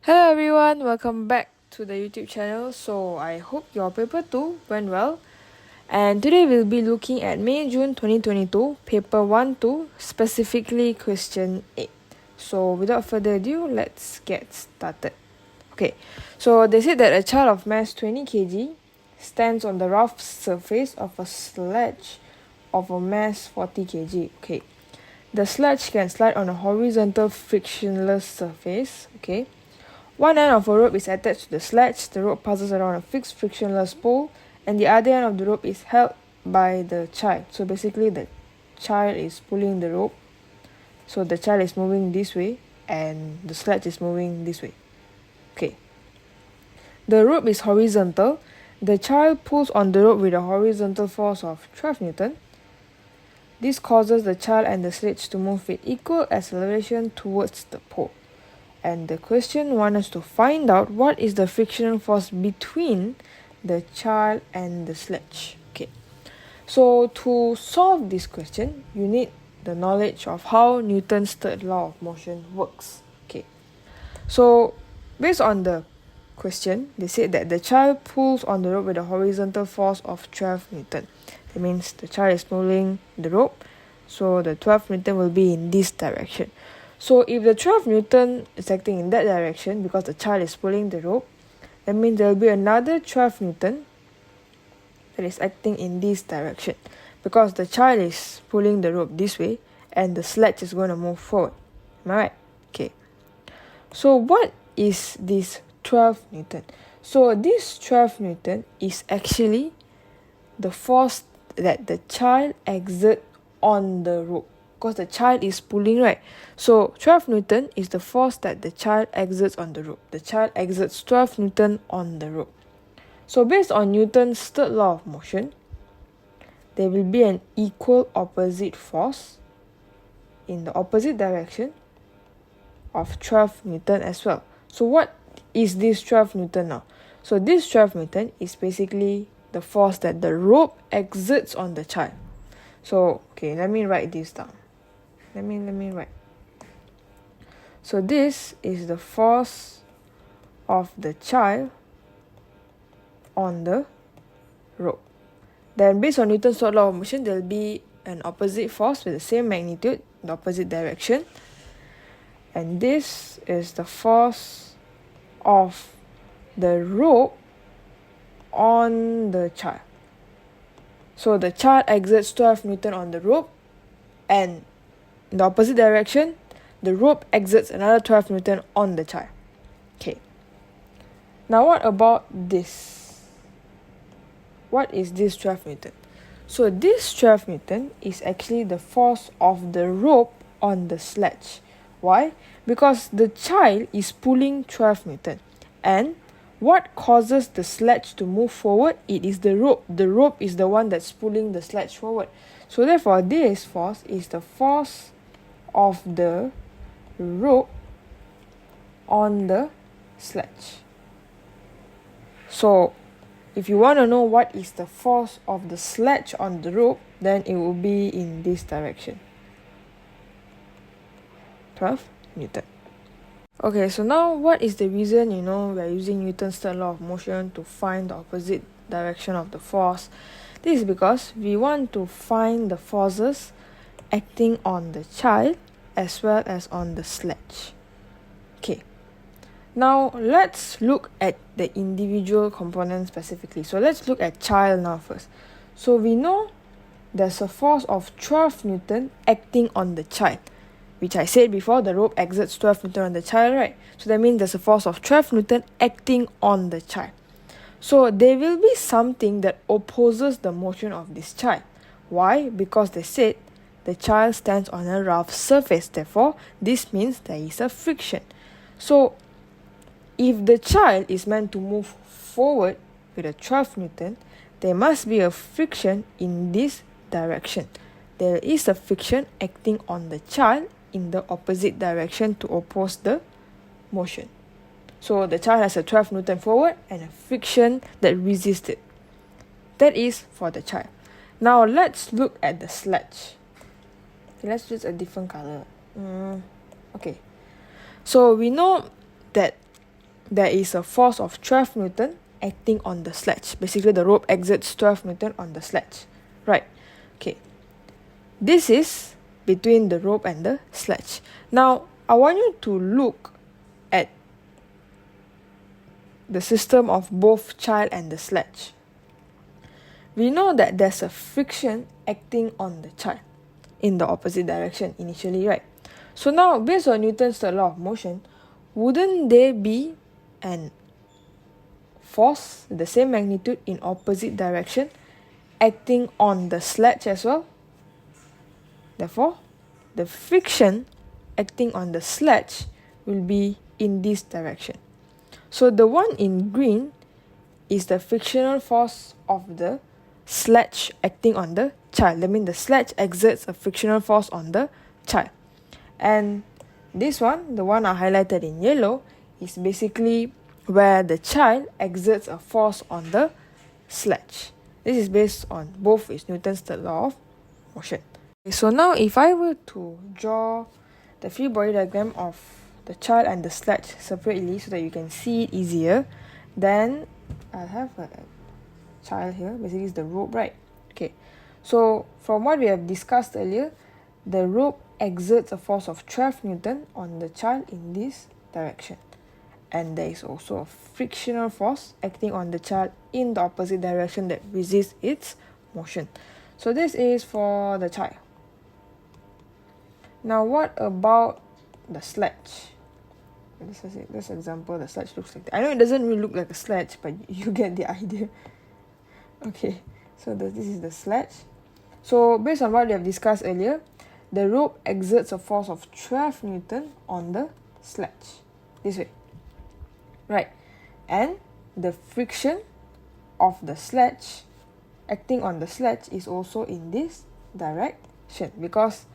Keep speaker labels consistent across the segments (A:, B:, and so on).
A: Hello everyone, welcome back to the YouTube channel. So I hope your paper 2 went well. And today we'll be looking at May-June 2022, paper 1-2, specifically question 8. So without further ado, let's get started. Okay, so they said that a child of mass 20 kg stands on the rough surface of a sledge of a mass 40 kg. Okay, the sledge can slide on a horizontal frictionless surface. Okay. One end of a rope is attached to the sledge, the rope passes around a fixed frictionless pole, and the other end of the rope is held by the child. So basically the child is pulling the rope. So the child is moving this way and the sledge is moving this way. Okay. The rope is horizontal. The child pulls on the rope with a horizontal force of 12 Newton. This causes the child and the sledge to move with equal acceleration towards the pole. And the question wants us to find out what is the frictional force between the child and the sledge. Okay, so to solve this question, you need the knowledge of how Newton's third law of motion works. Okay, so based on the question, they said that the child pulls on the rope with a horizontal force of 12 Newton. That means the child is pulling the rope, so the 12 Newton will be in this direction. So if the 12 Newton is acting in that direction because the child is pulling the rope, that means there will be another 12 Newton that is acting in this direction because the child is pulling the rope this way and the sledge is going to move forward. Am I right? Okay. So what is this 12 Newton? So this 12 Newton is actually the force that the child exerts on the rope. Because the child is pulling, right? So 12 Newton is the force that the child exerts on the rope. The child exerts 12 Newton on the rope. So based on Newton's third law of motion, there will be an equal opposite force in the opposite direction of 12 Newton as well. So what is this 12 Newton now? So this 12 Newton is basically the force that the rope exerts on the child. So, okay, let me write this down. Let me write. So this is the force of the child on the rope. Then based on Newton's third law of motion, there will be an opposite force with the same magnitude, the opposite direction. And this is the force of the rope on the child. So the child exerts 12 Newton on the rope, and in the opposite direction, the rope exerts another 12 Newton on the child. Okay. Now what about this? What is this 12 Newton? So this 12 Newton is actually the force of the rope on the sledge. Why? Because the child is pulling 12 Newton. And what causes the sledge to move forward? It is the rope. The rope is the one that's pulling the sledge forward. So therefore, this force is the force of the rope on the sledge. So if you want to know what is the force of the sledge on the rope, then it will be in this direction. 12 Newton. Okay, so now what is the reason, we're using Newton's third law of motion to find the opposite direction of the force? This is because we want to find the forces acting on the child as well as on the sledge. Okay. Now let's look at the individual components specifically. So let's look at child now first. So we know there's a force of 12 Newton acting on the child, which I said before, the rope exerts 12 Newton on the child, right? So that means there's a force of 12 Newton acting on the child. So there will be something that opposes the motion of this child. Why? Because they said the child stands on a rough surface. Therefore, this means there is a friction. So if the child is meant to move forward with a 12 Newton, there must be a friction in this direction. There is a friction acting on the child in the opposite direction to oppose the motion. So the child has a 12 Newton forward and a friction that resists it. That is for the child. Now let's look at the sledge. Let's choose a different color. Okay. So we know that there is a force of 12 Newton acting on the sledge. Basically, the rope exerts 12 Newton on the sledge. Right. Okay. This is between the rope and the sledge. Now, I want you to look at the system of both child and the sledge. We know that there's a friction acting on the child in the opposite direction initially, right? So now, based on Newton's third law of motion, wouldn't there be an force the same magnitude in opposite direction acting on the sledge as well? Therefore, the friction acting on the sledge will be in this direction. So the one in green is the frictional force of the sledge acting on the child. That means the sledge exerts a frictional force on the child. And this one, the one I highlighted in yellow, is basically where the child exerts a force on the sledge. This is based on both is Newton's third law of motion. Okay, so now if I were to draw the free body diagram of the child and the sledge separately so that you can see it easier, then I'll have a child here. Basically it's the rope, right? Okay, so from what we have discussed earlier, the rope exerts a force of 12 Newton on the child in this direction, and there is also a frictional force acting on the child in the opposite direction that resists its motion. So this is for the child. Now what about the sledge? This example, the sledge looks like that. I know it doesn't really look like a sledge, but you get the idea. Okay, so this is the sledge. So based on what we have discussed earlier, the rope exerts a force of 12 Newton on the sledge. This way. Right. And the friction of the sledge acting on the sledge is also in this direction. Because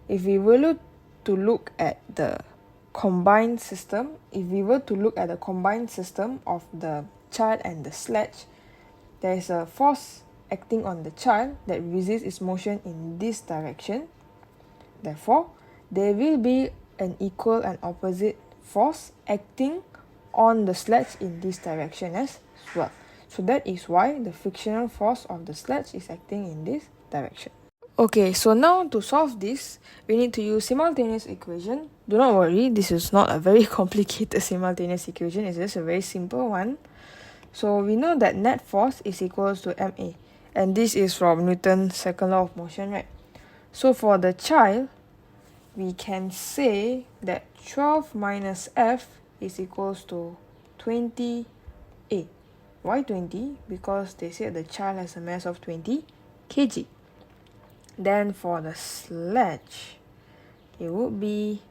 A: if we were to look at the combined system, of the child and the sledge, there is a force acting on the child that resists its motion in this direction. Therefore, there will be an equal and opposite force acting on the sledge in this direction as well. So that is why the frictional force of the sledge is acting in this direction. Okay, so now to solve this, we need to use simultaneous equation. Do not worry, this is not a very complicated simultaneous equation. It's just a very simple one. So we know that net force is equals to ma, and this is from Newton's second law of motion, right? So for the child, we can say that 12 minus F is equals to 20A. Why 20? Because they said the child has a mass of 20 kg. Then for the sledge, it would be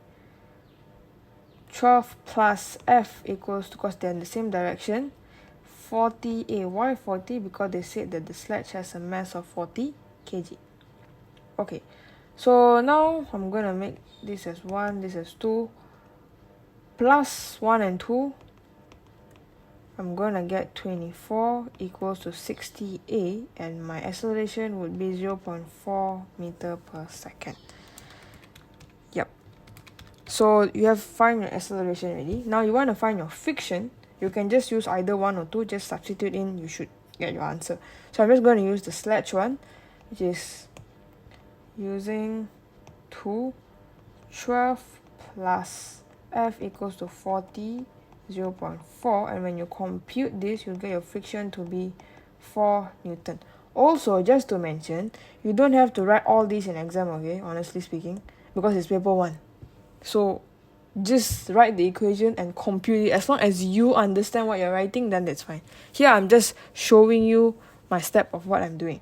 A: 12 plus F equals to, because they're in the same direction, 40A. Why 40? Because they said that the sledge has a mass of 40 kg. Okay, so now I'm going to make this as 1, this as 2, plus 1 and 2. I'm going to get 24 equals to 60A, and my acceleration would be 0.4 meter per second. Yep. So you have find your acceleration already. Now you want to find your friction. You can just use either 1 or 2. Just substitute in. You should get your answer. So I'm just going to use the sledge one, which is using 2, 12 plus F equals to 40, 0.4, and when you compute this, you'll get your friction to be 4 Newton. Also, just to mention, you don't have to write all these in exam, okay, honestly speaking, because it's paper 1. So just write the equation and compute it. As long as you understand what you're writing, then that's fine. Here I'm just showing you my step of what I'm doing.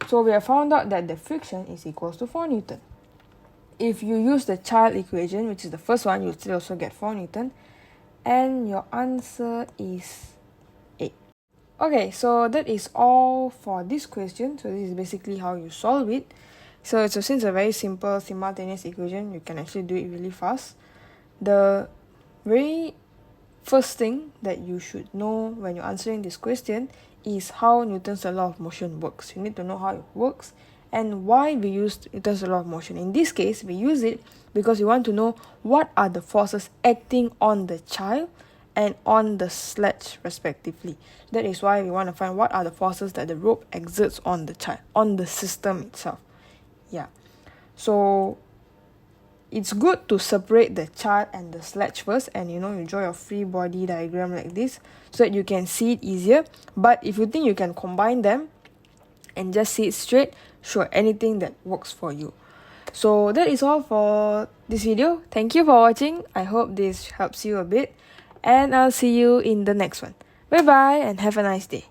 A: So we have found out that the friction is equals to 4 Newton. If you use the child equation, which is the first one, you'll still also get 4 Newton. And your answer is 8. Okay, so that is all for this question. So this is basically how you solve it. So since it's a very simple simultaneous equation, you can actually do it really fast. The very first thing that you should know when you're answering this question is how Newton's law of motion works. You need to know how it works and why we use Newton's law of motion. In this case, we use it because we want to know what are the forces acting on the child and on the sledge respectively. That is why we want to find what are the forces that the rope exerts on the child, on the system itself. Yeah. So it's good to separate the chart and the sledge first, and you draw your free body diagram like this so that you can see it easier. But if you think you can combine them and just see it straight, sure, anything that works for you. So that is all for this video. Thank you for watching. I hope this helps you a bit, and I'll see you in the next one. Bye bye and have a nice day.